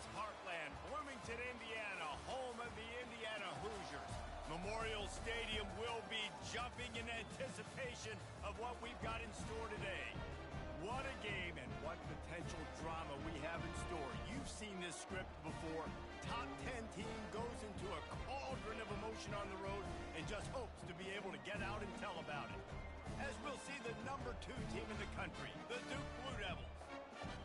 sports heartland, Bloomington, Indiana, home of the Indiana Hoosiers. Memorial Stadium will be jumping in anticipation of what we've got in store today. What a game and what potential drama we have in store. You've seen this script before. Top 10 team goes into a cauldron of emotion on the road and just hopes to be able to get out and tell about it. As we'll see the number 2 team in the country, the Duke Blue Devils,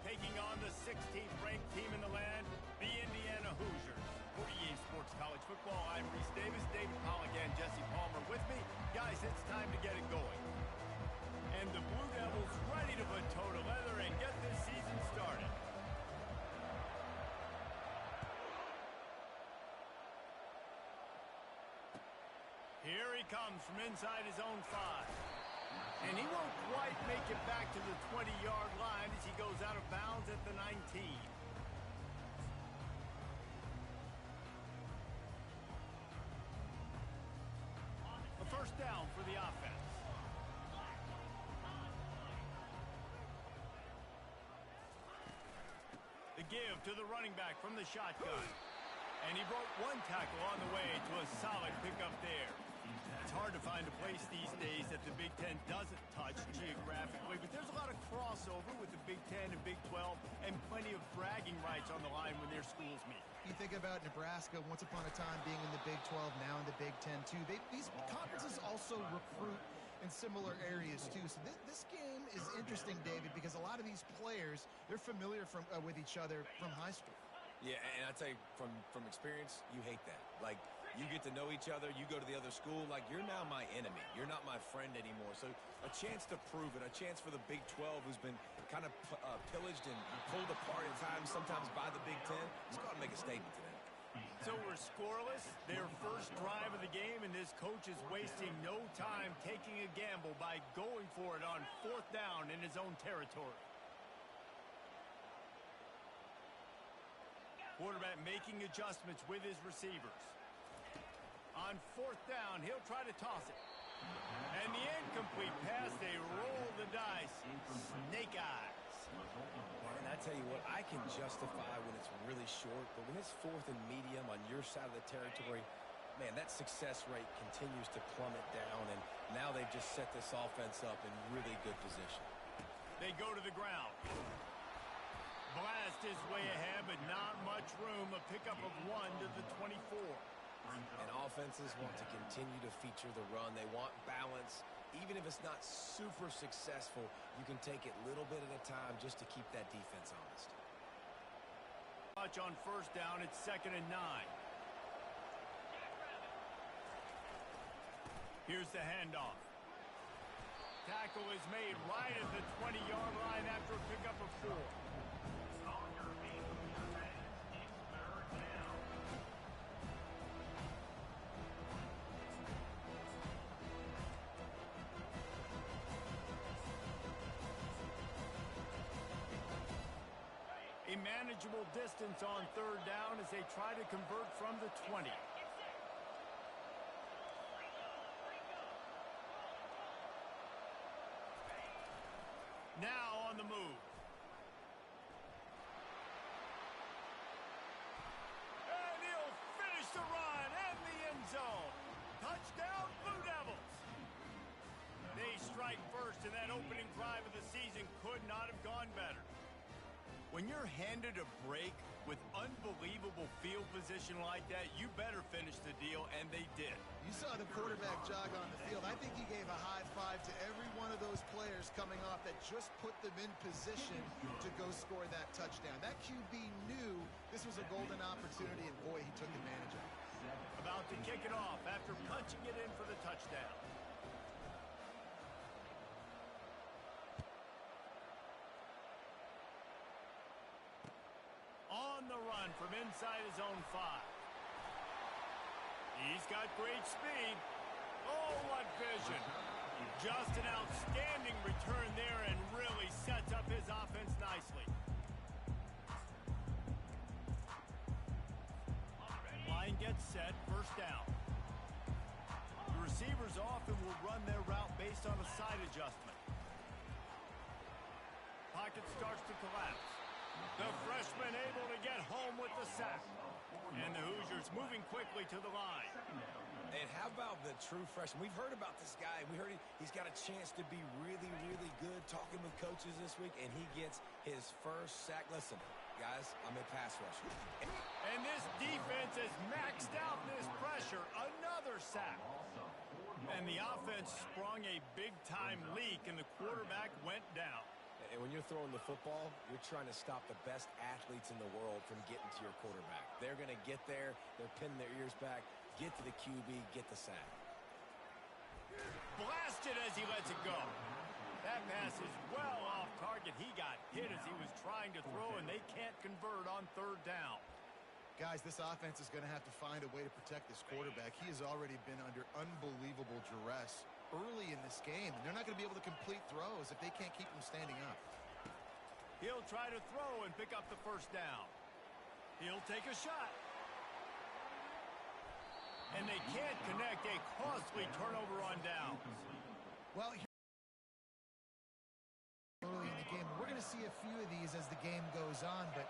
taking on the 16th ranked team in the land, the Indiana Hoosiers. For EA Sports College Football, I'm Reese Davis, David Pollock, and Jesse Palmer with me. Guys, it's time to get it going. And the Blue Devils ready to put toe to leather and get this season started. Here he comes from inside his own 5. And he won't quite make it back to the 20-yard line as he goes out of bounds at the 19. A first down for the offense. The give to the running back from the shotgun. And he broke one tackle on the way to a solid pickup there. It's hard to find a place these days that the Big Ten doesn't touch geographically, but there's a lot of crossover with the Big Ten and Big 12 and plenty of bragging rights on the line when their schools meet. You think about Nebraska once upon a time being in the Big 12, now in the Big 10 too. These conferences also recruit in similar areas too. So this game is interesting, David, because a lot of these players, they're familiar with each other from high school. Yeah, and I tell you, from experience, you hate that. Like, you get to know each other, you go to the other school, like, you're now my enemy. You're not my friend anymore. So a chance to prove it, a chance for the Big 12, who's been kind of pillaged and pulled apart at times, sometimes by the Big 10. Let's go out and make a statement today. So we're scoreless, their first drive of the game, and this coach is wasting no time taking a gamble by going for it on 4th down in his own territory. Quarterback making adjustments with his receivers. On 4th down, he'll try to toss it. And the incomplete pass, they roll the dice. Snake eyes. And I tell you what, I can justify when it's really short, but when it's 4th and medium on your side of the territory, man, that success rate continues to plummet down, and now they've just set this offense up in really good position. They go to the ground. Blast his way ahead, but not much room. A pickup of 1 to the 24. And offenses want to continue to feature the run. They want balance. Even if it's not super successful, you can take it little bit at a time just to keep that defense honest. Much on 1st down, it's 2nd and 9. Here's the handoff. Tackle is made right at the 20-yard line after a pickup of 4. A manageable distance on 3rd down as they try to convert from the 20. Now on the move. And he'll finish the run and the end zone. Touchdown, Blue Devils. They strike first, and that opening drive of the season could not have gone better. When you're handed a break with unbelievable field position like that, you better finish the deal, and they did. You saw the quarterback jog on the field. I think he gave a high five to every one of those players coming off that just put them in position to go score that touchdown. That QB knew this was a golden opportunity, and boy, he took advantage of it. About to kick it off after punching it in for the touchdown. On the run from inside his own 5. He's got great speed. Oh, what vision. Just an outstanding return there and really sets up his offense nicely. Line gets set, 1st down. The receivers often will run their route based on a side adjustment. Pocket starts to collapse. The freshman able to get home with moving quickly to the line. And how about the true freshman? We've heard about this guy. We heard he's got a chance to be really, really good. Talking with coaches this week, and he gets his first sack. Listen, guys, I'm a pass rusher. And this defense has maxed out this pressure. Another sack. And the offense sprung a big-time leak, and the quarterback went down. And when you're throwing the football, you're trying to stop the best athletes in the world from getting to your quarterback. They're going to get there. They're pinning their ears back. Get to the QB, get the sack. Blasted as he lets it go. That pass is well off target. He got hit as he was trying to throw, and they can't convert on third down. Guys, this offense is going to have to find a way to protect this quarterback. He has already been under unbelievable duress early in this game, and they're not going to be able to complete throws if they can't keep him standing up. He'll try to throw and pick up the first down. He'll take a shot. And they can't connect. A costly turnover on downs. Well, early in the game, we're going to see a few of these as the game goes on, but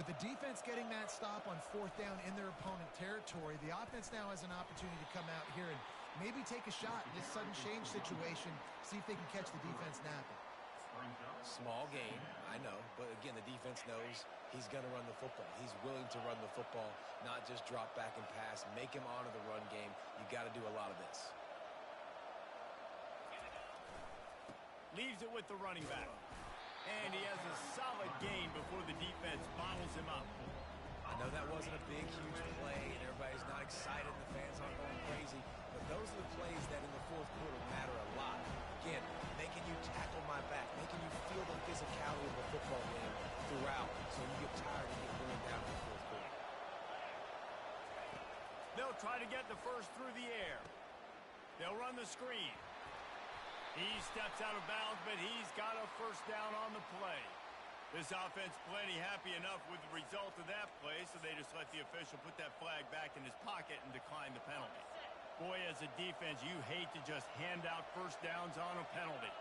with the defense getting that stop on fourth down in their opponent territory, the offense now has an opportunity to come out here and maybe take a shot in this sudden change situation, see if they can catch the defense napping. Small game, I know, but again, the defense knows he's going to run the football. He's willing to run the football, not just drop back and pass, make him honor the run game. You got to do a lot of this. Leaves it with the running back. And he has a solid gain before the defense bottles him up. I know that wasn't a big, huge play, and everybody's not excited, the fans aren't going crazy, but those are the plays that in the fourth quarter matter a lot. Again, making you tackle my back, making you feel the physicality of the football game throughout, so you get tired and get worn down in the fourth quarter. They'll try to get the first through the air. They'll run the screen. He steps out of bounds, but he's got a first down on the play. This offense plenty happy enough with the result of that play, so they just let the official put that flag back in his pocket and decline the penalty. Boy, as a defense, you hate to just hand out first downs on a penalty.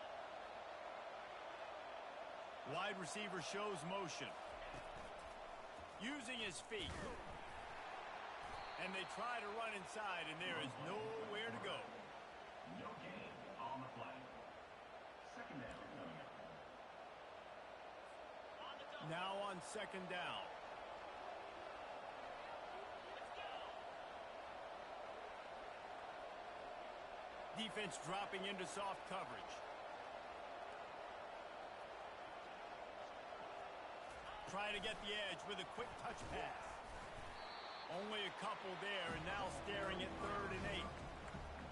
Wide receiver shows motion. Using his feet. And they try to run inside, and there is nowhere to go. No gain on the play. Second down. Now on second down. Defense dropping into soft coverage. Try to get the edge with a quick touch pass. Only a couple there, and now staring at 3rd and 8.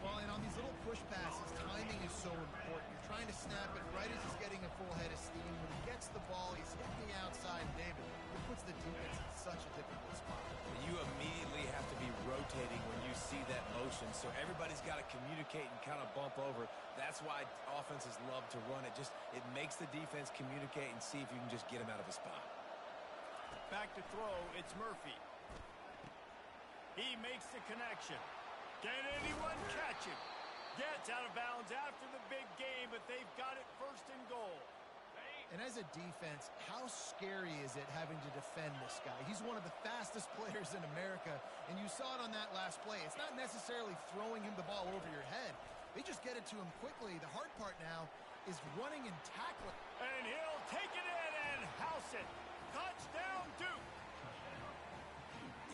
Well, and on these little push passes, timing is so important. You're trying to snap it right as he's getting a full head of steam. When he gets the ball, he's hitting the outside. David, it puts the defense in such a difficult spot. You immediately have to be rotating when you see that motion, so everybody's got to communicate and kind of bump over. That's why offenses love to run it. It makes the defense communicate and see if you can just get him out of his spot. Back to throw, it's Murphy. He makes the connection. Can anyone catch him? Gets out of bounds after the big game, but they've got it 1st and goal. And as a defense, how scary is it having to defend this guy? He's one of the fastest players in America, and you saw it on that last play. It's not necessarily throwing him the ball over your head. They just get it to him quickly. The hard part now is running and tackling. And he'll take it in and house it. Touchdown, Duke.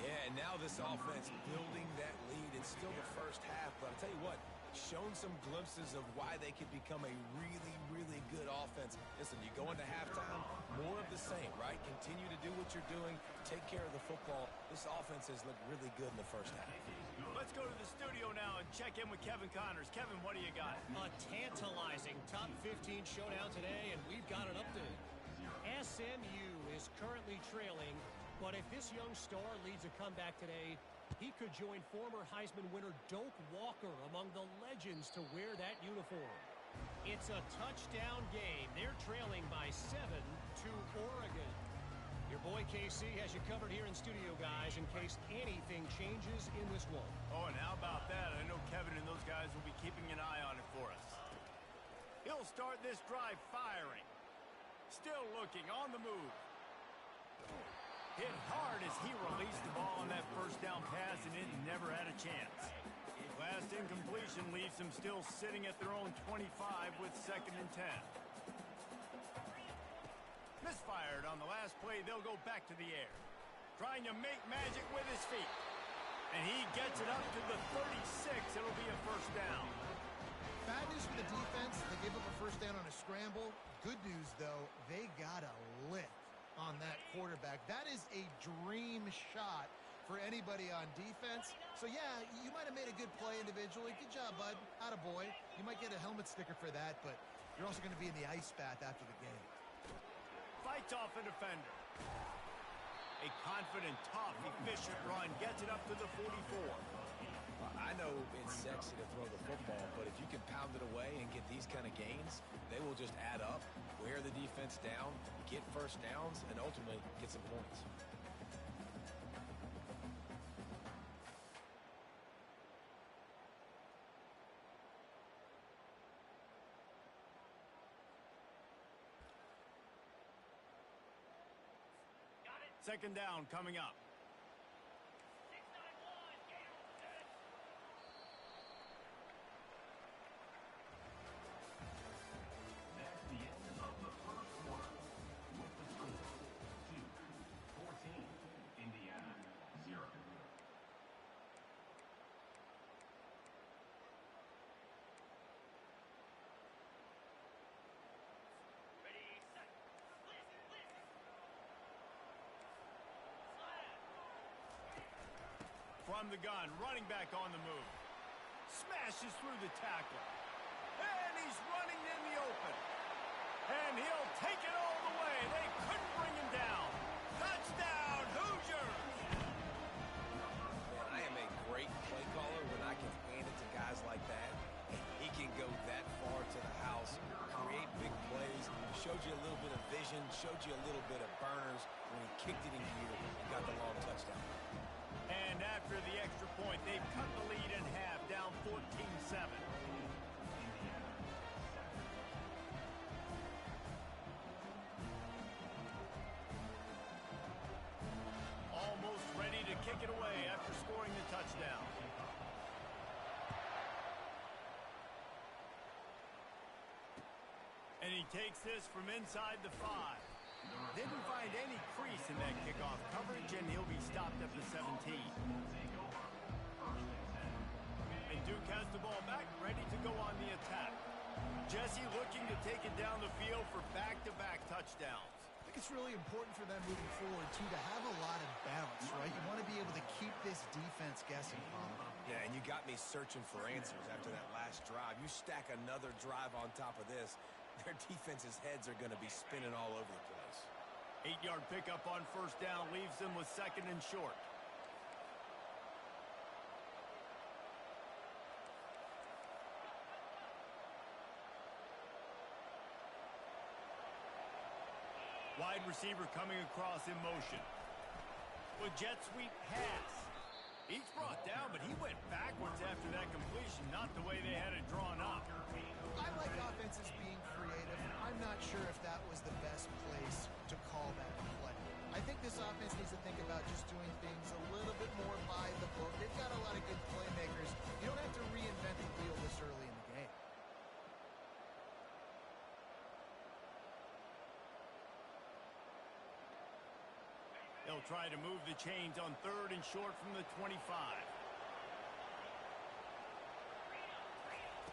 Yeah, and now this offense building that lead. It's still the first half, but I'll tell you what, shown some glimpses of why they could become a really, really good offense. Listen, you go into halftime, more of the same, right? Continue to do what you're doing, take care of the football. This offense has looked really good in the first half. Let's go to the studio now and check in with Kevin Connors. Kevin, what do you got? A tantalizing top 15 showdown today, and we've got an update. SMU is currently trailing, but if this young star leads a comeback today, he could join former Heisman winner Doak Walker among the legends to wear that uniform. It's a touchdown game. They're trailing by 7 to Oregon. Your boy KC has you covered here in studio, guys, in case anything changes in this one. Oh, and how about that? I know Kevin and those guys will be keeping an eye on it for us. He'll start this drive firing. Still looking, on the move. hit hard as he released the ball on that first down pass, and it never had a chance. Last incompletion leaves them still sitting at their own 25 with 2nd and 10. Misfired on the last play. They'll go back to the air. Trying to make magic with his feet. And he gets it up to the 36. It'll be a first down. Bad news for the defense. They gave up a first down on a scramble. Good news, though, they got a lick on that quarterback. That is a dream shot for anybody on defense. So, yeah, you might have made a good play individually. Good job, bud. Attaboy. You might get a helmet sticker for that, but you're also going to be in the ice bath after the game. Fights off a defender. A confident, tough, efficient run gets it up to the 44. I know it's sexy to throw the football, but if you can pound it away and get these kind of gains, they will just add up, wear the defense down, get first downs, and ultimately get some points. Second down coming up. That's the end of the first quarter. With the score, 2-14, Indiana 0. From the gun, running back on the move. Smashes through the tackle. And he's running in the open. And he'll take it all the way. They couldn't bring him down. Touchdown, Hoosiers! Man, I am a great play caller when I can hand it to guys like that. He can go that far to the house, create big plays, showed you a little bit of vision, showed you a little bit of burners. When he kicked it in gear and got the long touchdown. And after the extra point, they've cut the lead in half, down 14-7. Almost ready to kick it away after scoring the touchdown. And he takes this from inside the 5. Didn't find any crease in that kickoff coverage, and he'll be stopped at the 17. And Duke has the ball back, ready to go on the attack. Jesse looking to take it down the field for back-to-back touchdowns. I think it's really important for them moving forward, too, to have a lot of balance, right? You want to be able to keep this defense guessing, Palmer. Yeah, and you got me searching for answers after that last drive. You stack another drive on top of this, their defense's heads are going to be spinning all over the place. 8-yard pickup on first down leaves them with 2nd and short. Wide receiver coming across in motion. With jet sweep pass. He's brought down, but he went backwards after that completion, not the way they had it drawn up. I like offenses being creative. I'm not sure if that was the best place to call that play. I think this offense needs to think about just doing things a little bit more by the book. They've got a lot of good playmakers. You don't have to reinvent the wheel this early in the game. They'll try to move the chains on 3rd and short from the 25.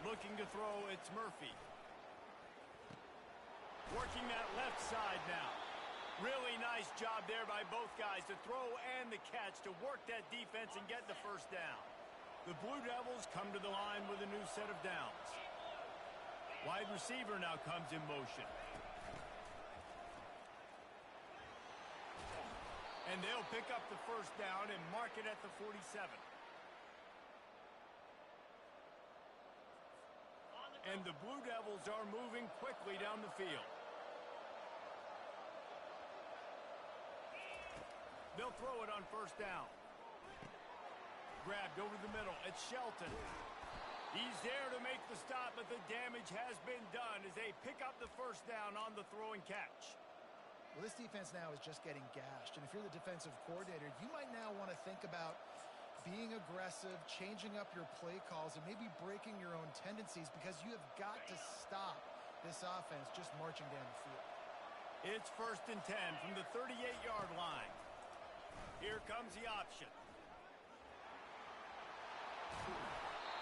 Looking to throw, it's Murphy. Working that left side now. Really nice job there by both guys to throw and the catch to work that defense and get the first down. The Blue Devils come to the line with a new set of downs. Wide receiver now comes in motion. And they'll pick up the first down and mark it at the 47. And the Blue Devils are moving quickly down the field. They'll throw it on first down. Grabbed over the middle. It's Shelton. He's there to make the stop, but the damage has been done as they pick up the first down on the throwing catch. Well, this defense now is just getting gashed. And if you're the defensive coordinator, you might now want to think about being aggressive, changing up your play calls, and maybe breaking your own tendencies because you have got to stop this offense just marching down the field. It's 1st and 10 from the 38-yard line. Here comes the option.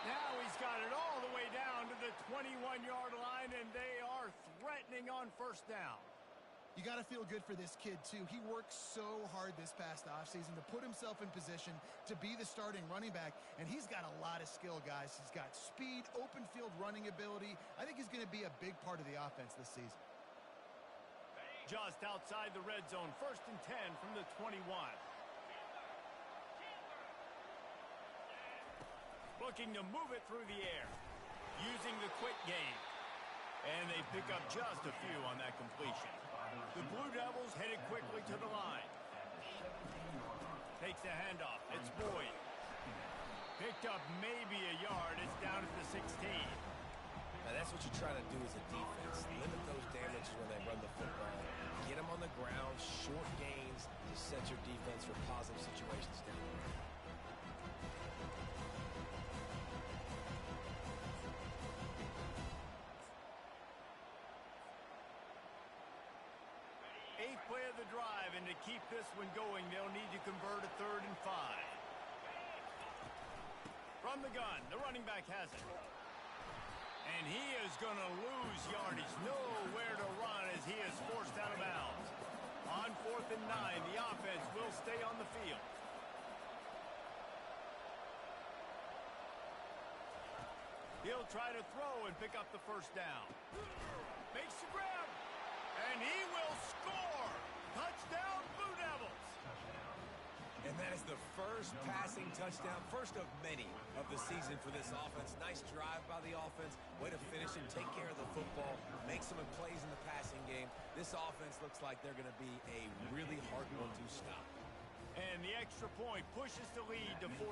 Now he's got it all the way down to the 21-yard line, and they are threatening on 1st down. You got to feel good for this kid, too. He worked so hard this past offseason to put himself in position to be the starting running back, and he's got a lot of skill, guys. He's got speed, open field running ability. I think he's going to be a big part of the offense this season. Just outside the red zone, 1st and 10 from the 21. Looking to move it through the air, using the quick game. And they pick up just a few on that completion. The Blue Devils headed quickly to the line. Takes the handoff. It's Boyd. Picked up maybe a yard. It's down at the 16. Now, that's what you try to do as a defense. Limit those damages when they run the football. Get them on the ground, short gains to set your defense for positive situations down the road. 8th play of the drive, and to keep this one going, they'll need to convert a 3rd and 5. From the gun, the running back has it. And he is going to lose yardage. Nowhere to run as he is forced out of bounds. On 4th and 9, the offense will stay on the field. He'll try to throw and pick up the 1st down. Makes the grab. And he will score. Touchdown, Blue Devils. And that is the first passing touchdown, first of many of the season for this offense. Nice drive by the offense. Way to finish and take care of the football. Make some plays in the passing game. This offense looks like they're going to be a really hard one to stop. And the extra point pushes the lead to 14.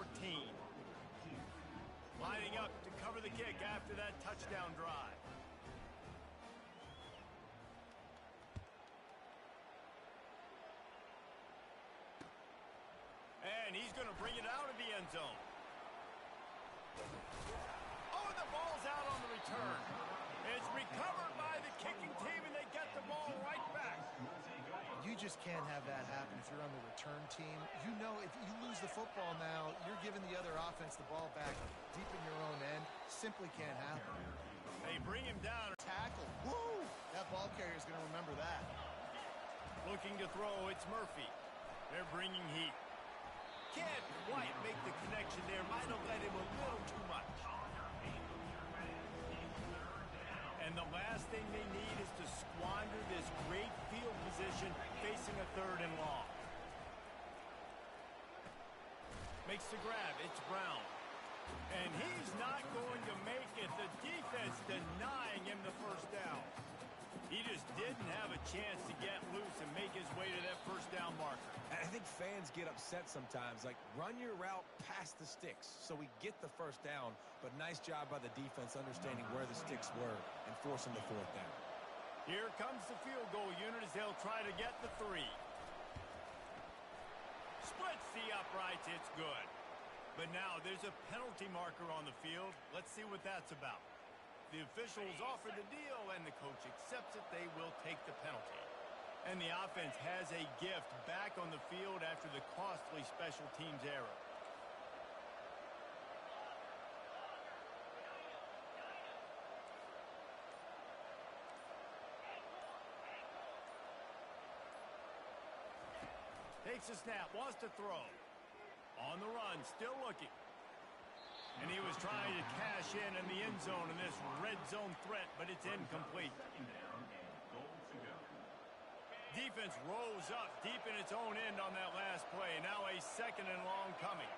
Lining up to cover the kick after that touchdown drive. And he's going to bring it out of the end zone. Oh, and the ball's out on the return. It's recovered by the kicking team, and they get the ball right back. You just can't have that happen if you're on the return team. You know if you lose the football now, you're giving the other offense the ball back deep in your own end. Simply can't happen. They bring him down. Tackle. Woo! That ball carrier is going to remember that. Looking to throw, it's Murphy. They're bringing heat. Can't quite make the connection there. Might have let him a little too much. And the last thing they need is to squander this great field position facing a 3rd and long. Makes the grab. It's Brown. And he's not going to make it. The defense denying him the 1st down. He just didn't have a chance to get loose and make his way to that 1st down marker. I think fans get upset sometimes. Like, run your route past the sticks so we get the 1st down. But nice job by the defense understanding where the sticks were and forcing the 4th down. Here comes the field goal unit as they'll try to get the 3. Splits the uprights. It's good. But now there's a penalty marker on the field. Let's see what that's about. The officials offer the deal, and the coach accepts it. They will take the penalty. And the offense has a gift back on the field after the costly special teams error. Takes a snap, wants to throw. On the run, still looking. And he was trying to cash in the end zone in this red zone threat, but it's incomplete. Defense rose up deep in its own end on that last play. Now a 2nd and long coming.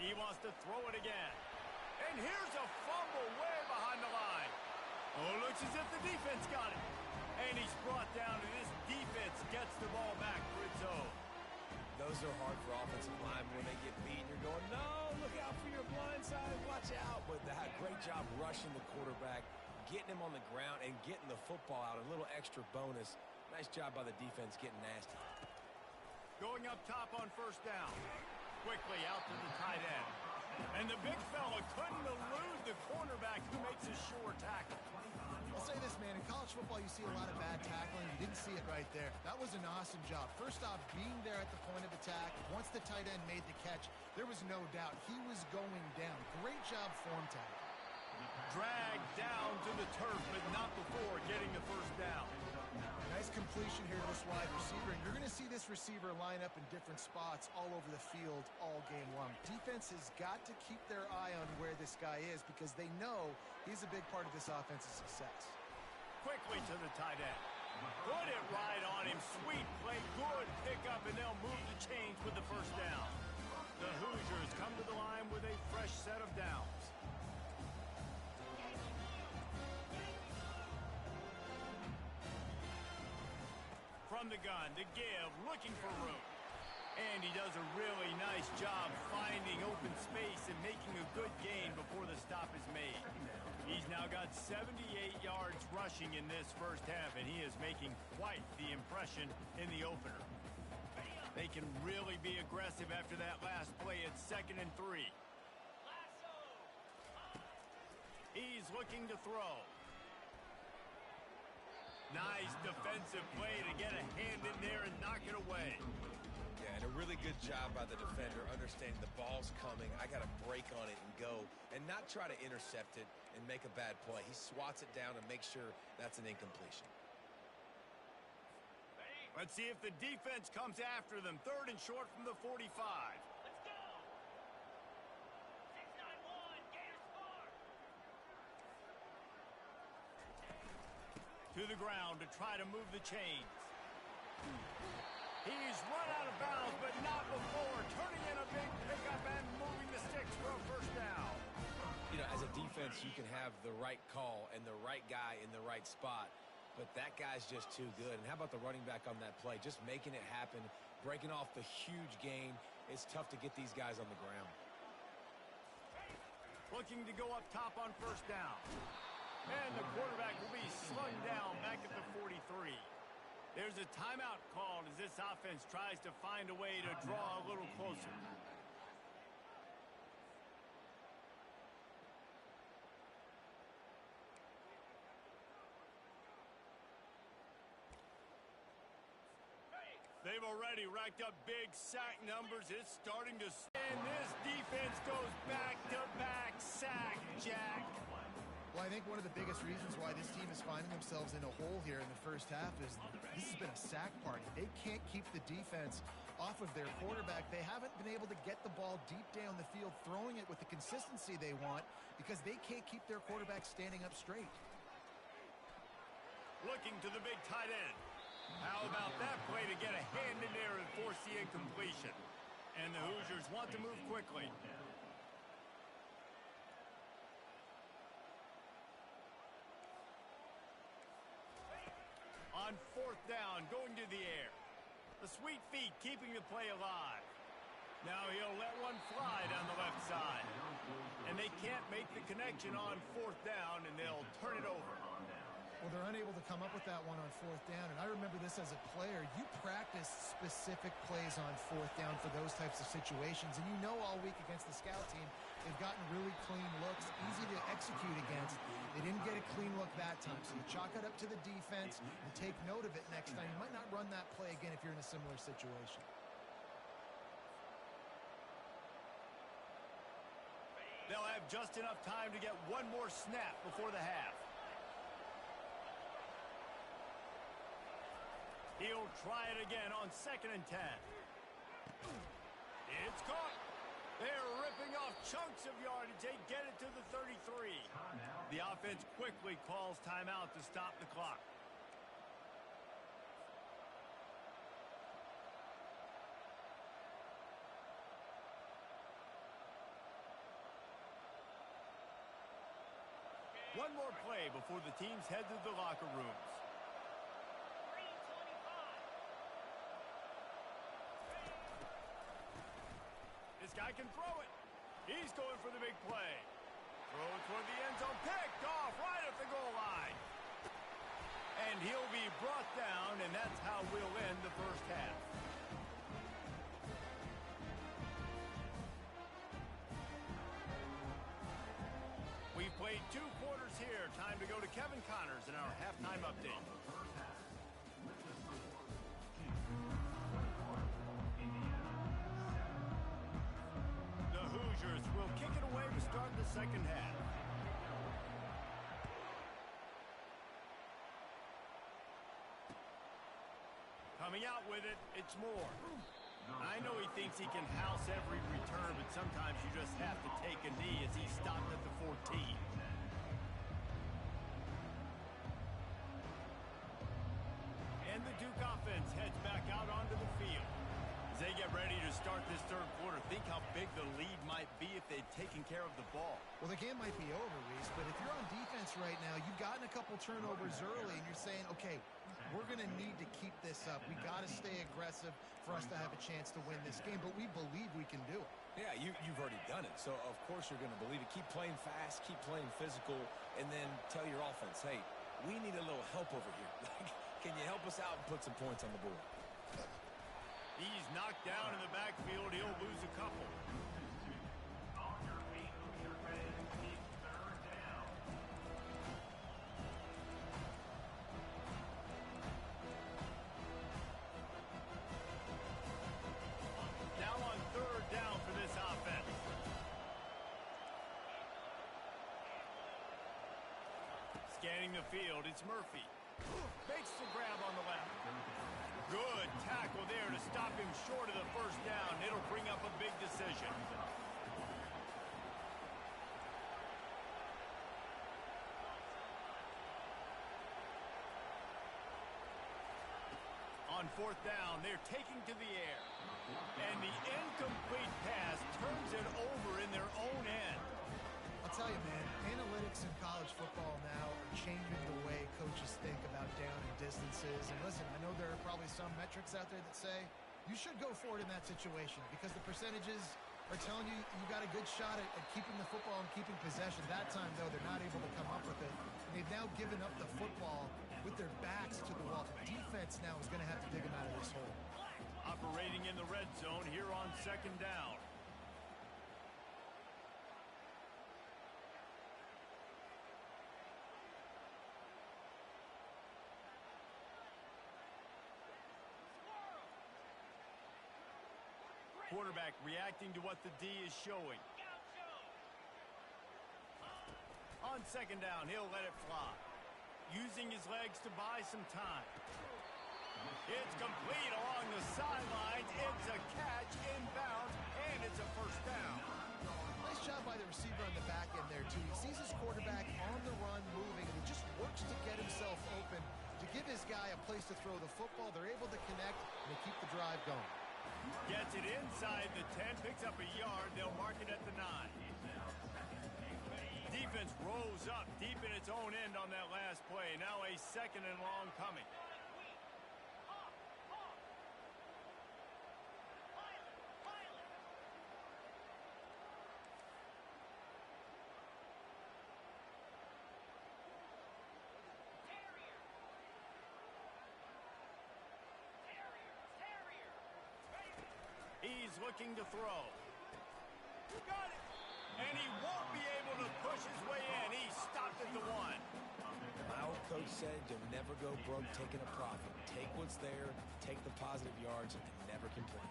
He wants to throw it again. And here's a fumble way behind the line. Oh, looks as if the defense got it. And he's brought down, and this defense gets the ball back for its own. Those are hard for offensive linemen when they get beat. You're going, no, look out for your blind side, watch out. But they had a great job rushing the quarterback, getting him on the ground, and getting the football out. A little extra bonus. Nice job by the defense getting nasty. Going up top on first down. Quickly out to the tight end. And the big fella couldn't elude the cornerback who makes a sure tackle. I'll say this, man. In college football, you see a lot of bad tackling. You didn't see it right there. That was an awesome job. First off, being there at the point of attack. Once the tight end made the catch, there was no doubt he was going down. Great job form tackle. Dragged down to the turf, but not before getting the first down. Nice completion here to this wide receiver, and you're going to see this receiver line up in different spots all over the field all game long. Defense has got to keep their eye on where this guy is because they know he's a big part of this offense's success. Quickly to the tight end. Put it right on him. Sweet play, good pickup, and they'll move the chains with the first down. The Hoosiers come to the line with a fresh set of downs. From the gun, to give, looking for room. And he does a really nice job finding open space and making a good gain before the stop is made. He's now got 78 yards rushing in this first half, and he is making quite the impression in the opener. They can really be aggressive after that last play at 2nd and 3. He's looking to throw. Nice defensive play to get a hand in there and knock it away. Yeah, and a really good job by the defender understanding the ball's coming. I got to break on it and go and not try to intercept it and make a bad play. He swats it down and makes sure that's an incompletion. Let's see if the defense comes after them. 3rd and short from the 45. Let's go. 6-9-1, Gator score. To the ground to try to move the chains. He's run out of bounds, but not before. Turning in a big pickup and moving the sticks for a first down. You know, as a defense, you can have the right call and the right guy in the right spot, but that guy's just too good. And how about the running back on that play? Just making it happen, breaking off the huge gain. It's tough to get these guys on the ground. Looking to go up top on first down. And the quarterback will be slung down back at the 43. There's a timeout called as this offense tries to find a way to draw a little closer. They've already racked up big sack numbers. It's starting to... And this defense goes back-to-back sack, Jack. Well, I think one of the biggest reasons why this team is finding themselves in a hole here in the first half is this has been a sack party. They can't keep the defense off of their quarterback. They haven't been able to get the ball deep down the field, throwing it with the consistency they want because they can't keep their quarterback standing up straight. Looking to the big tight end. How about that play to get a hand in there and force the incompletion? And the Hoosiers want to move quickly. On 4th down, going to the air. The sweet feet keeping the play alive. Now he'll let one fly down the left side. And they can't make the connection on 4th down, and they'll turn it over. Well, they're unable to come up with that one on 4th down, and I remember this as a player. You practice specific plays on 4th down for those types of situations, and you know all week against the scout team, they've gotten really clean looks, easy to execute against. They didn't get a clean look that time, so you chalk it up to the defense and take note of it next time. You might not run that play again if you're in a similar situation. They'll have just enough time to get one more snap before the half. He'll try it again on 2nd and 10. It's caught. They're ripping off chunks of yardage. They get it to the 33. The offense quickly calls timeout to stop the clock. One more play before the teams head to the locker rooms. This guy can throw it. He's going for the big play. Throw it toward the end zone. Picked off right at the goal line. And he'll be brought down, and that's how we'll end the first half. We've played 2 quarters here. Time to go to Kevin Connors in our halftime update. The Hoosiers will kick it away to start the second half. Coming out with it, it's Moore. I know he thinks he can house every return, but sometimes you just have to take a knee as he stopped at the 14. And the Duke offense heads back out onto the field. As they get ready to start this third quarter, think how big the lead might be if they'd taken care of the ball. Well, the game might be over, Reese, but if you're on defense right now, you've gotten a couple turnovers early, and you're saying, okay, we're going to need to keep this up. We got to stay aggressive for us to have a chance to win this game, but we believe we can do it. Yeah, you've already done it, so of course you're going to believe it. Keep playing fast, keep playing physical, and then tell your offense, hey, we need a little help over here. Can you help us out and put some points on the board? He's knocked down in the backfield. He'll lose a couple. On your feet, you're ready. It's third down. Now on third down for this offense. Scanning the field, it's Murphy. Makes the grab on the left. Good tackle there to stop him short of the first down. It'll bring up a big decision. On fourth down, they're taking to the air. And the incomplete pass turns it over in their own end. I'll tell you, man, analytics in college football now are changing the way coaches think about down and distances. And listen, I know there are probably some metrics out there that say you should go for it in that situation because the percentages are telling you you got a good shot at keeping the football and keeping possession. That time, though, they're not able to come up with it. And they've now given up the football with their backs to the wall. The defense now is going to have to dig them out of this hole. Operating in the red zone here on second down. Quarterback reacting to what the D is showing. On second down, he'll let it fly. Using his legs to buy some time. It's complete along the sidelines. It's a catch inbounds, and it's a first down. Nice job by the receiver on the back end there, too. He sees his quarterback on the run moving, and he just works to get himself open to give his guy a place to throw the football. They're able to connect, and they keep the drive going. Gets it inside the 10, picks up a yard. They'll mark it at the 9. Defense rolls up deep in its own end on that last play. Now a second and long coming. He's looking to throw. Got it! And he won't be able to push his way in. He stopped at the 1. My old coach said you'll never go broke taking a profit. Take what's there, take the positive yards, and never complain.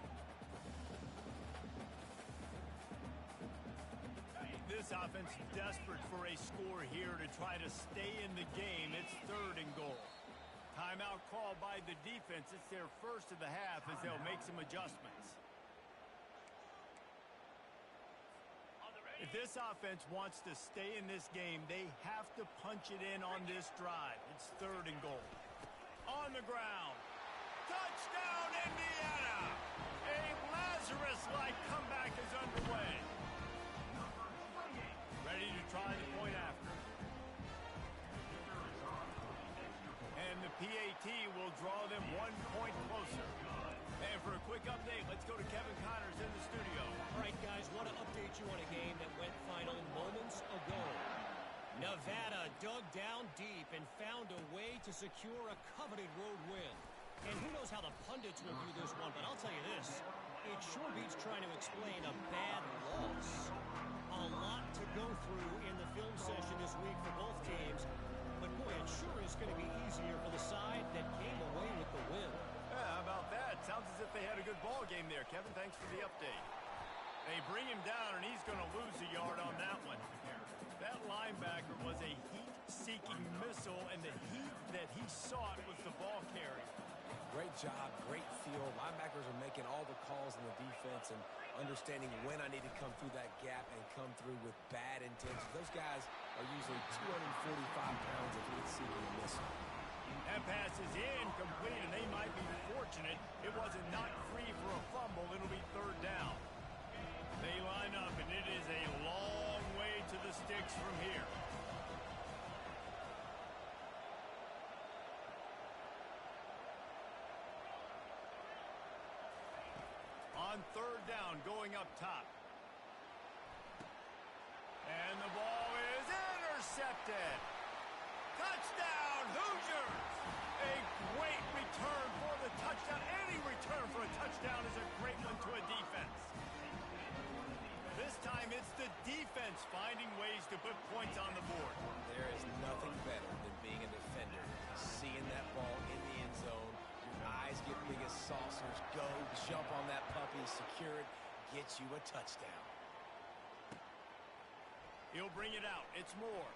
This offense is desperate for a score here to try to stay in the game. It's third and goal. Timeout called by the defense. It's their first of the half as they'll make some adjustments. If this offense wants to stay in this game, they have to punch it in on this drive. It's third and goal. On the ground. Touchdown, Indiana! A Lazarus-like comeback is underway. Ready to try the point after. PAT will draw them 1 point closer. And for a quick update, let's go to Kevin Connors in the studio. All right, guys, want to update you on a game that went final moments ago. Nevada dug down deep and found a way to secure a coveted road win. And who knows how the pundits will view this one, but I'll tell you this. It sure beats trying to explain a bad loss. A lot to go through in the film session this week for both teams. But boy, it sure is going to be easier for the side that came away with the win. Yeah, how about that? Sounds as if they had a good ball game there, Kevin. Thanks for the update. They bring him down, and he's going to lose a yard on that one. That linebacker was a heat-seeking missile, and the heat that he sought was the ball carry. Great job, great feel. Linebackers are making all the calls in the defense and understanding when I need to come through that gap and come through with bad intentions. Those guys are usually 245 pounds of heat-seeking missile. That pass is incomplete, and they might be fortunate it wasn't knocked free for a fumble. It'll be third down. They line up, and it is a long way to the sticks from here. On third down, going up top. And the ball is intercepted. Touchdown, Hoosiers! A great return for the touchdown. Any return for a touchdown is a great one to a defense. This time it's the defense finding ways to put points on the board. There is nothing better than being a defender. Seeing that ball in the end zone, your eyes get big as saucers. Go, jump on that puppy, secure it, get you a touchdown. He'll bring it out. It's Moore.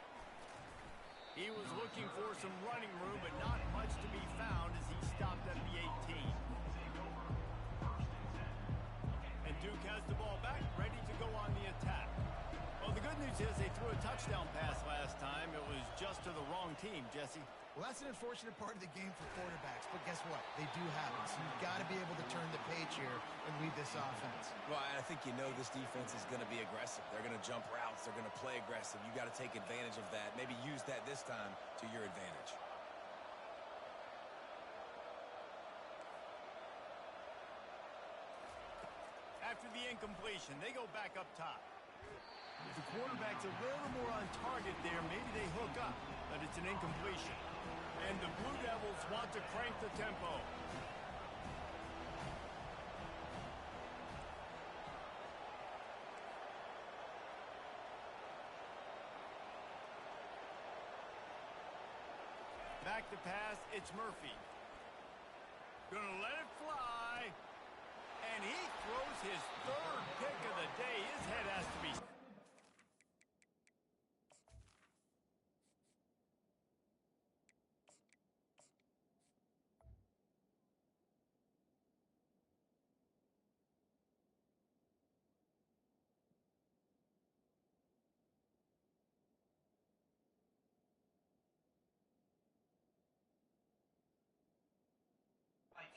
He was looking for some running room, but not much to be found as he stopped at the 18. And Duke has the ball back, ready to go on the attack. Well, the good news is they threw a touchdown pass last time. It was just to the wrong team, Jesse. Well, that's an unfortunate part of the game for quarterbacks, but guess what? They do happen, so you've got to be able to turn the page here and lead this offense. Well, I think you know this defense is going to be aggressive. They're going to jump routes. They're going to play aggressive. You got to take advantage of that. Maybe use that this time to your advantage. After the incompletion, they go back up top. If the quarterback's a little more on target there, maybe they hook up, but it's an incompletion. And the Blue Devils want to crank the tempo. Back to pass, it's Murphy. Gonna let it fly. And he throws his third pick of the day. His head has to be...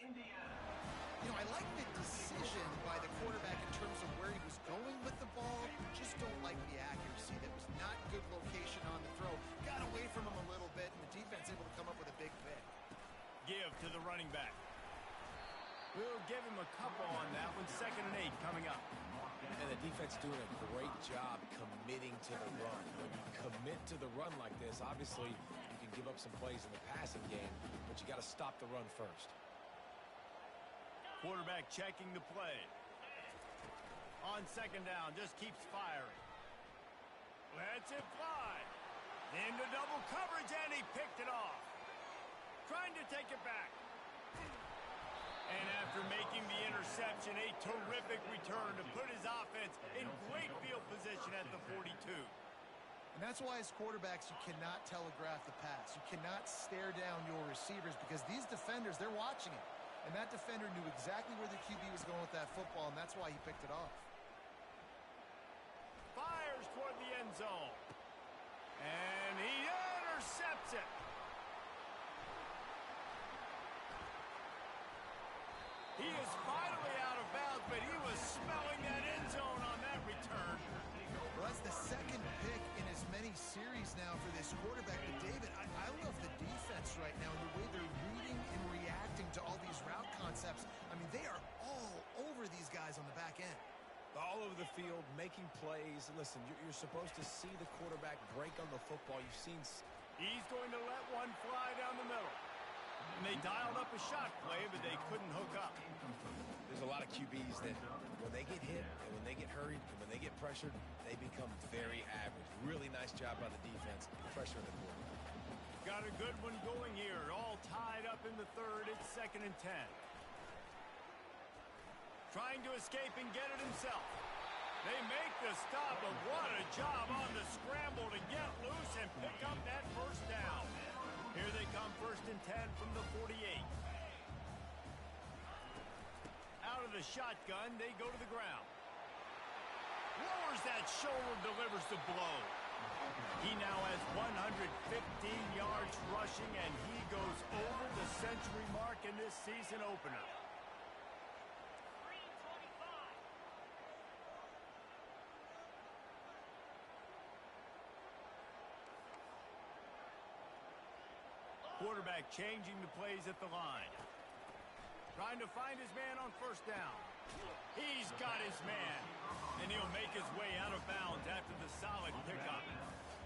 Indiana. You know, I like the decision by the quarterback in terms of where he was going with the ball. Just don't like the accuracy. That was not good location on the throw. Got away from him a little bit, and the defense able to come up with a big pick. Give to the running back. We'll give him a couple on that one. 2nd and 8 coming up. And the defense doing a great job committing to the run. When you commit to the run like this, obviously you can give up some plays in the passing game, but you got to stop the run first. Quarterback checking the play. On 2nd down, just keeps firing. Lets it fly. Into double coverage, and he picked it off. Trying to take it back. And after making the interception, a terrific return to put his offense in great field position at the 42. And that's why as quarterbacks, you cannot telegraph the pass. You cannot stare down your receivers because these defenders, they're watching it. And that defender knew exactly where the QB was going with that football, and that's why he picked it off. Fires toward the end zone. And he intercepts it. He is finally out of bounds, but he was smelling that end zone on that return. Well, that's the 2nd pick in as many series now for this quarterback. But David, I love the defense right now and the way they're all over the field, making plays. Listen, you're supposed to see the quarterback break on the football. You've seen... He's going to let one fly down the middle. And they dialed up a shot play, but they couldn't hook up. There's a lot of QBs that when they get hit and when they get hurried and when they get pressured, they become very average. Really nice job by the defense, pressuring the quarterback. Got a good one going here. All tied up in the third. It's 2nd and 10. Trying to escape and get it himself. They make the stop, but what a job on the scramble to get loose and pick up that first down. Here they come, 1st and 10 from the 48. Out of the shotgun, they go to the ground. Lowers that shoulder, delivers the blow. He now has 115 yards rushing, and he goes over the century mark in this season opener. Quarterback changing the plays at the line. Trying to find his man on 1st down. He's got his man. And he'll make his way out of bounds after the solid pickup.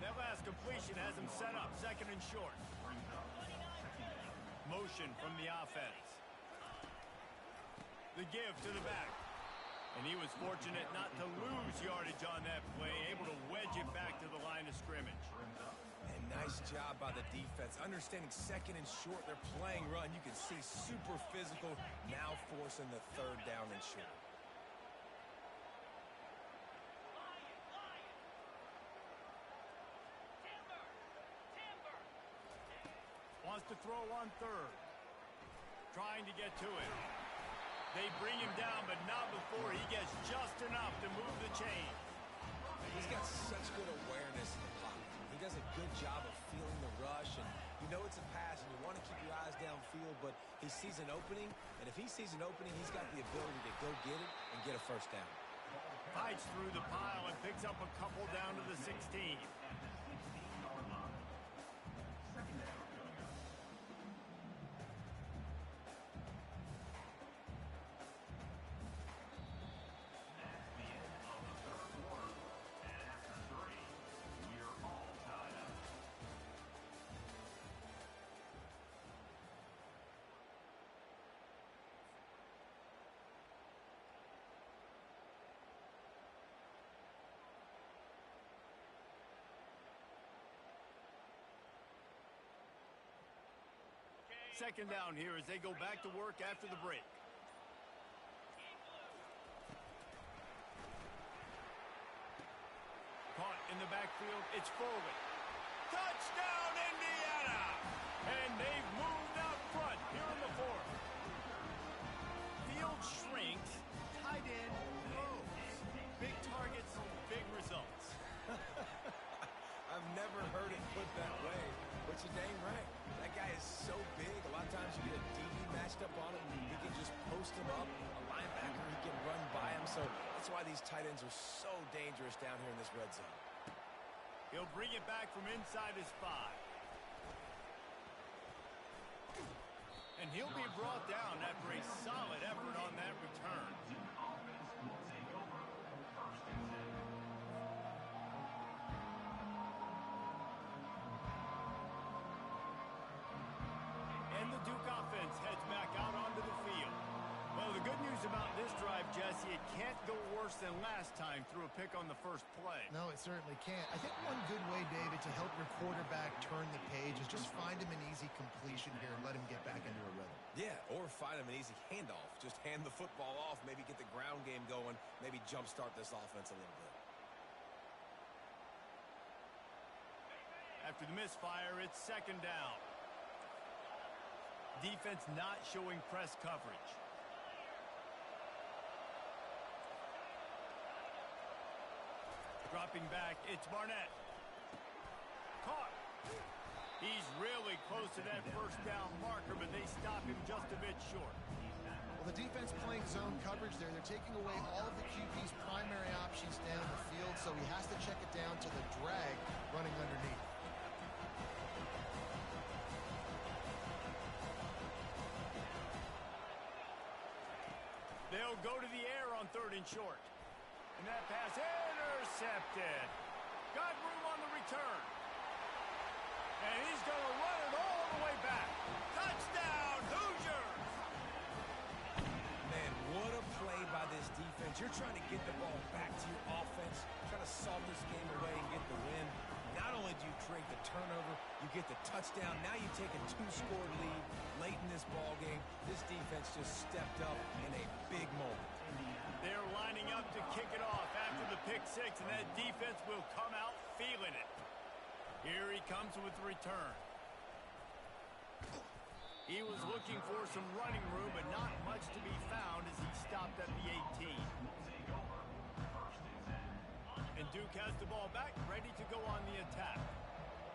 That last completion has him set up 2nd and short. Motion from the offense. The give to the back. And he was fortunate not to lose yardage on that play, able to wedge it back to the line of scrimmage. And nice job by the defense. Understanding 2nd and short, they're playing run. You can see super physical, now forcing the 3rd down and short. Wants to throw on 3rd. Trying to get to it. They bring him down, but not before he gets just enough to move the chain. He's got such good awareness in the pocket. He does a good job of feeling the rush, and you know it's a pass, and you want to keep your eyes downfield, but he sees an opening, and if he sees an opening, he's got the ability to go get it and get a 1st down. Fights through the pile and picks up a couple down to the 16. Second down here as they go back to work after the break. Caught in the backfield. It's Foley. Touchdown, Indiana! And they've moved out front here in the 4th. Field shrinks. Tight end grows. Big targets, big results. I've never heard it put that way, but you're dang right. That guy is so big. A lot of times you get a DB matched up on him. He can just post him up. A linebacker, he can run by him. So that's why these tight ends are so dangerous down here in this red zone. He'll bring it back from inside his 5. And he'll be brought down after a solid effort on that return. And the Duke offense heads back out onto the field. Well, the good news about this drive, Jesse, it can't go worse than last time through a pick on the first play. No, it certainly can't. I think one good way, David, to help your quarterback turn the page is just find him an easy completion here and let him get back into a rhythm. Yeah, or find him an easy handoff. Just hand the football off, maybe get the ground game going, maybe jumpstart this offense a little bit. After the misfire, it's 2nd down. Defense not showing press coverage. Dropping back, it's Barnett. Caught. He's really close to that 1st down marker, but they stop him just a bit short. Well, the defense playing zone coverage there. They're taking away all of the QB's primary options down the field, so he has to check it down to the drag running underneath. They'll go to the air on 3rd and short. And that pass intercepted. Got room on the return. And he's going to run it all the way back. Touchdown, Hoosiers! Man, what a play by this defense. You're trying to get the ball back to your offense, trying to solve this game away and get the win. Not only do you create the turnover, you get the touchdown. Now you take a 2-score lead late in this ball game. This defense just stepped up in a big moment. They're lining up to kick it off after the pick six, and that defense will come out feeling it. Here he comes with the return. He was looking for some running room, but not much to be found as he stopped at the 18. And Duke has the ball back, ready to go on the attack.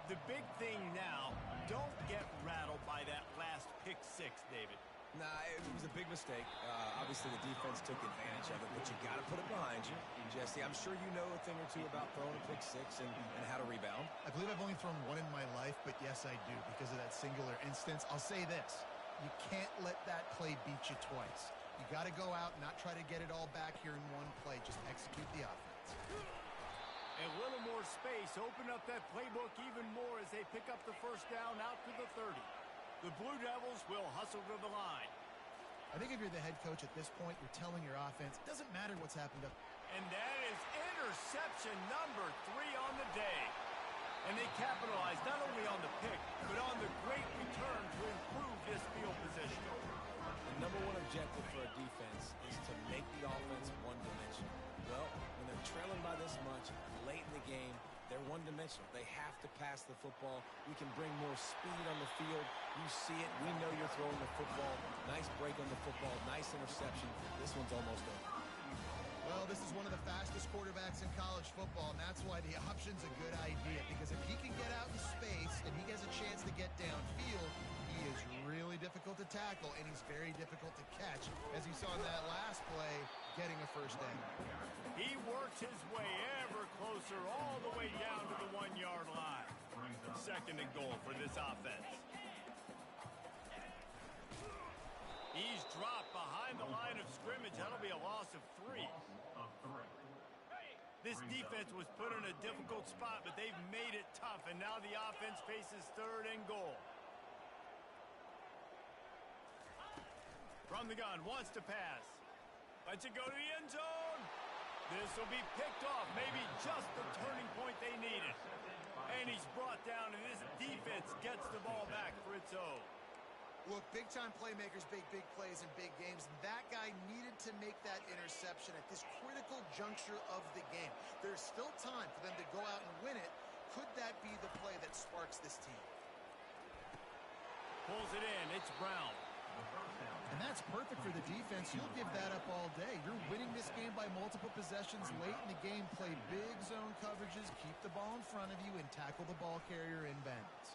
The big thing now, don't get rattled by that last pick six, David. Nah, it was a big mistake. Obviously, the defense took advantage of it, but you got to put it behind you. Jesse, I'm sure you know a thing or two about throwing a pick six and how to rebound. I believe I've only thrown one in my life, but yes, I do because of that singular instance. I'll say this. You can't let that play beat you twice. You got to go out and not try to get it all back here in one play. Just execute the offense. A little more space, open up that playbook even more as they pick up the first down out to the 30. The Blue Devils will hustle to the line. I think if you're the head coach at this point, you're telling your offense, it doesn't matter what's happened up. And that is interception number 3 on the day. And they capitalize not only on the pick, but on the great return to improve this field position. The number one objective for a defense is to make the offense one-dimensional. Well, when they're trailing by this much, late in the game, they're one-dimensional. They have to pass the football. We can bring more speed on the field. You see it. We know you're throwing the football. Nice break on the football. Nice interception. This one's almost over. Well, this is one of the fastest quarterbacks in college football, and that's why the option's a good idea, because if he can get out in space and he has a chance to get downfield, he is really difficult to tackle, and he's very difficult to catch, as you saw in that last play, getting a first down. He works his way ever closer all the way down to the 1-yard line. Second and goal for this offense. He's dropped behind the line of scrimmage. That'll be a loss of 3. This defense was put in a difficult spot, but they've made it tough, and now the offense faces third and goal. From the gun, wants to pass. Lets it go to the end zone. This will be picked off, maybe just the turning point they needed. And he's brought down, and this defense gets the ball back for its own. Look, big-time playmakers make big plays in big games, and that guy needed to make that interception at this critical juncture of the game. There's still time for them to go out and win it. Could that be the play that sparks this team? Pulls it in. It's Brown. And that's perfect for the defense. You'll give that up all day. You're winning this game by multiple possessions late in the game. Play big zone coverages, keep the ball in front of you, and tackle the ball carrier in bounds.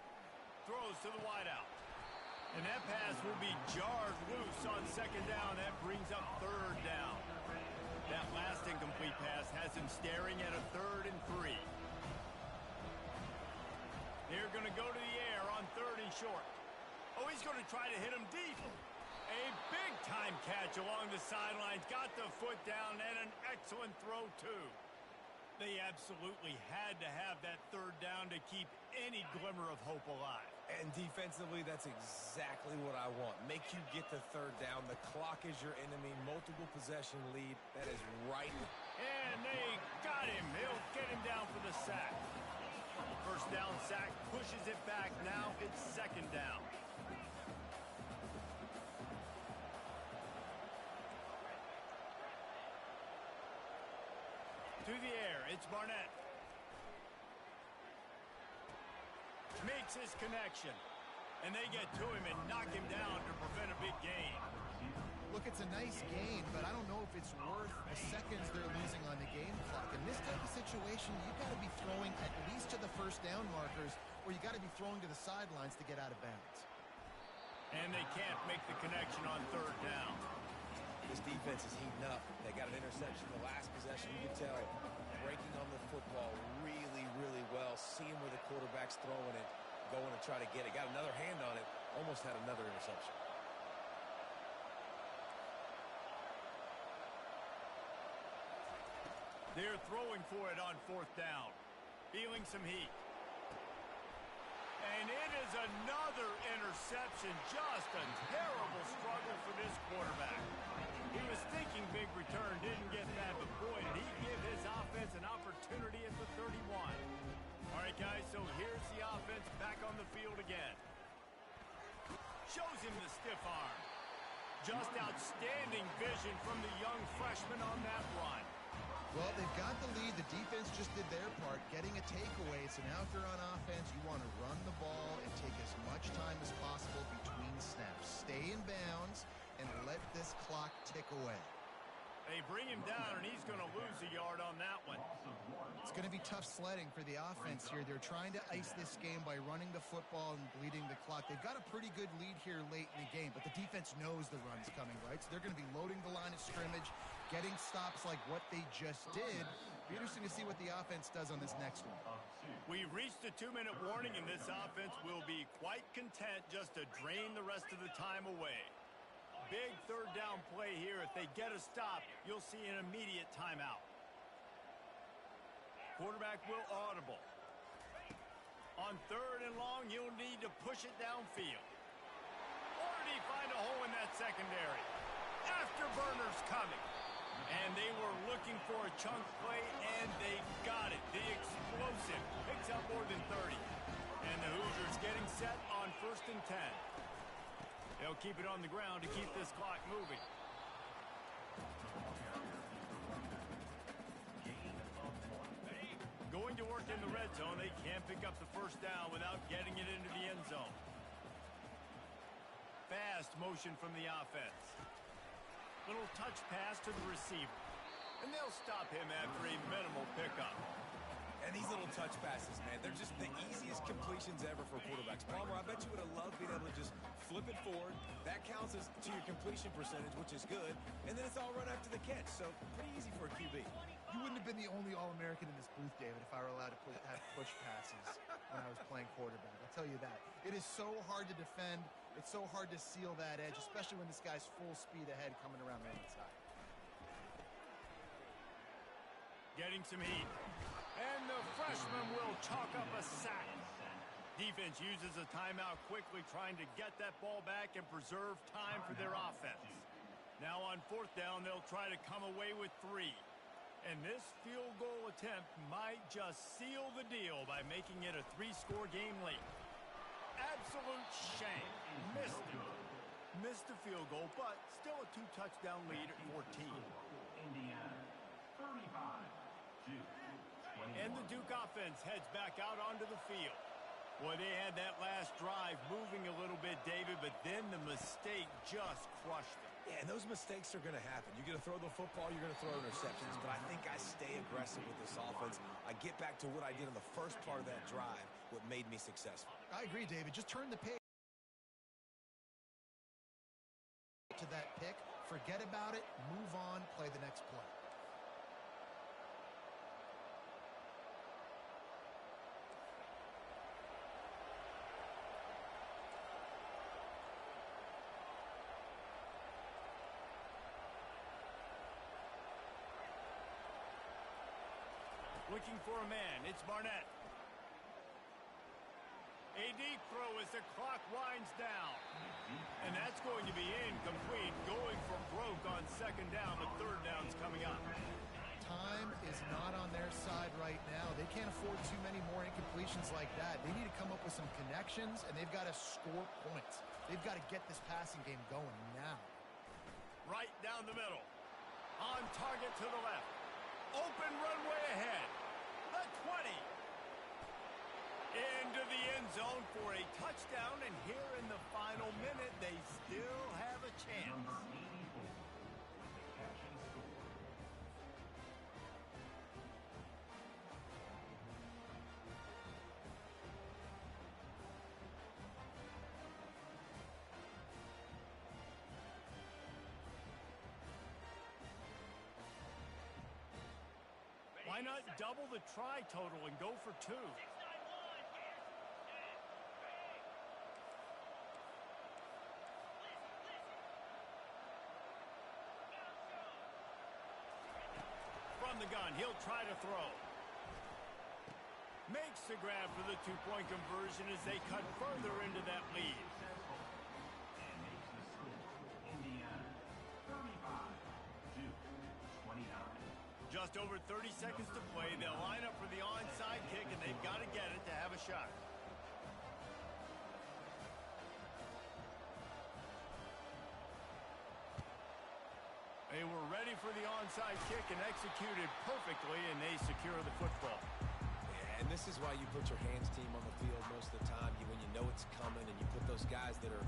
Throws to the wideout. And that pass will be jarred loose on second down. That brings up third down. That last incomplete pass has him staring at a 3rd and 3. They're going to go to the air on 3rd and short. Oh, he's going to try to hit him deep. A big-time catch along the sidelines. Got the foot down and an excellent throw, too. They absolutely had to have that 3rd down to keep any glimmer of hope alive. And defensively, that's exactly what I want. Make you get the 3rd down. The clock is your enemy. Multiple possession lead. That is right. And they got him. They'll get him down for the sack. First down sack pushes it back. Now it's 2nd down. To the air, it's Barnett. Makes his connection. And they get to him and knock him down to prevent a big gain. Look, it's a nice gain, but I don't know if it's worth the seconds they're losing on the game clock. In this type of situation, you've got to be throwing at least to the first down markers, or you got to be throwing to the sidelines to get out of bounds. And they can't make the connection on 3rd down. This defense is heating up. They got an interception the last possession. You can tell breaking on the football really, really well. Seeing where the quarterback's throwing it, going to try to get it. Got another hand on it. Almost had another interception. They're throwing for it on 4th down. Feeling some heat. And it is another interception. Just a terrible struggle for this quarterback. He was thinking big return, didn't get that, but boy, did he give his offense an opportunity at the 31. All right, guys, so here's the offense back on the field again. Shows him the stiff arm. Just outstanding vision from the young freshman on that run. Well, they've got the lead. The defense just did their part, getting a takeaway. So now if they're on offense, you want to run the ball and take as much time as possible between snaps. Stay in bounds and let this clock tick away. They bring him down, and he's going to lose a yard on that one. It's going to be tough sledding for the offense here. They're trying to ice this game by running the football and bleeding the clock. They've got a pretty good lead here late in the game, but the defense knows the run's coming, right? So they're going to be loading the line of scrimmage, getting stops like what they just did. Be interesting to see what the offense does on this next one. We've reached the 2-minute warning, and this offense will be quite content just to drain the rest of the time away. Big 3rd down play here. If they get a stop, you'll see an immediate timeout. Quarterback will audible. On 3rd and long, you'll need to push it downfield. Or did he find a hole in that secondary? Afterburners coming. And they were looking for a chunk play, and they got it. The explosive picks up more than 30. And the Hoosiers getting set on 1st and 10. They'll keep it on the ground to keep this clock moving. Going to work in the red zone. They can't pick up the 1st down without getting it into the end zone. Fast motion from the offense. Little touch pass to the receiver. And they'll stop him after a minimal pickup. And these little touch passes, man, they're just the easiest completions ever for quarterbacks. Palmer, I bet you would have loved being able to just flip it forward. That counts as to your completion percentage, which is good. And then it's all run after the catch. So pretty easy for a QB. You wouldn't have been the only All-American in this booth, David, if I were allowed to have push passes when I was playing quarterback. I'll tell you that. It is so hard to defend. It's so hard to seal that edge, especially when this guy's full speed ahead coming around the inside. Getting some heat. And the freshman will chalk up a sack. Defense uses a timeout quickly, trying to get that ball back and preserve time for their offense. Now on 4th down, they'll try to come away with 3. And this field goal attempt might just seal the deal by making it a 3-score game late. Absolute shame. Missed it. Missed the field goal, but still a 2-touchdown lead at 14. Indiana, 35-2. And the Duke offense heads back out onto the field. Boy, they had that last drive moving a little bit, David, but then the mistake just crushed them. Yeah, and those mistakes are going to happen. You're going to throw the football, you're going to throw interceptions, but I think I stay aggressive with this offense. I get back to what I did in the first part of that drive, what made me successful. I agree, David. Just turn the page to that pick, forget about it, move on, play the next play. Looking for a man. It's Barnett. A deep throw as the clock winds down. And that's going to be incomplete. Going for broke on 2nd down, but 3rd down's coming up. Time is not on their side right now. They can't afford too many more incompletions like that. They need to come up with some connections, and they've got to score points. They've got to get this passing game going now. Right down the middle. On target to the left. Open runway ahead. The 20. Into the end zone for a touchdown, and here in the final minute, they still have a chance. Number 84, catch and score. Why not double the try total and go for 2? From from the gun. He'll try to throw. Makes the grab for the two-point conversion as they cut further into that lead. And makes the score. Indiana 35, Duke 29. Just over 30 seconds to play. They'll line up for the onside kick, and they've got to get it to have a shot. They were ready for the onside kick and executed perfectly, and they secure the football. Yeah, and this is why you put your hands team on the field most of the time. When you know it's coming, and you put those guys that are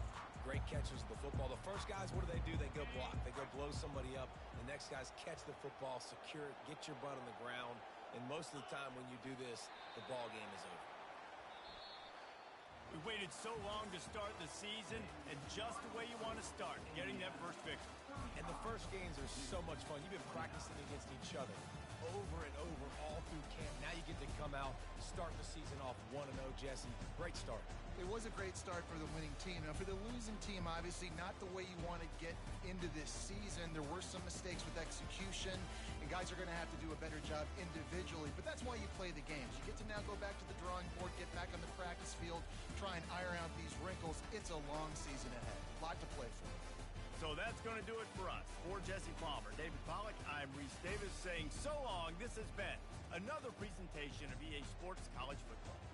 great catchers of the football. The first guys, what do? They go block. They go blow somebody up. The next guys catch the football, secure it, get your butt on the ground. And most of the time when you do this, the ball game is over. We waited so long to start the season, and just the way you want to start, getting that first victory. And the first games are so much fun. You've been practicing against each other over and over all through camp. Now you get to come out, start the season off 1-0, Jesse. Great start. It was a great start for the winning team. Now, for the losing team, obviously not the way you want to get into this season. There were some mistakes with execution, and guys are going to have to do a better job individually. But that's why you play the games. You get to now go back to the drawing board, get back on the practice field, try and iron out these wrinkles. It's a long season ahead. A lot to play for. So that's going to do it for us. For Jesse Palmer, David Pollack, I'm Reese Davis saying so long. This has been another presentation of EA Sports College Football.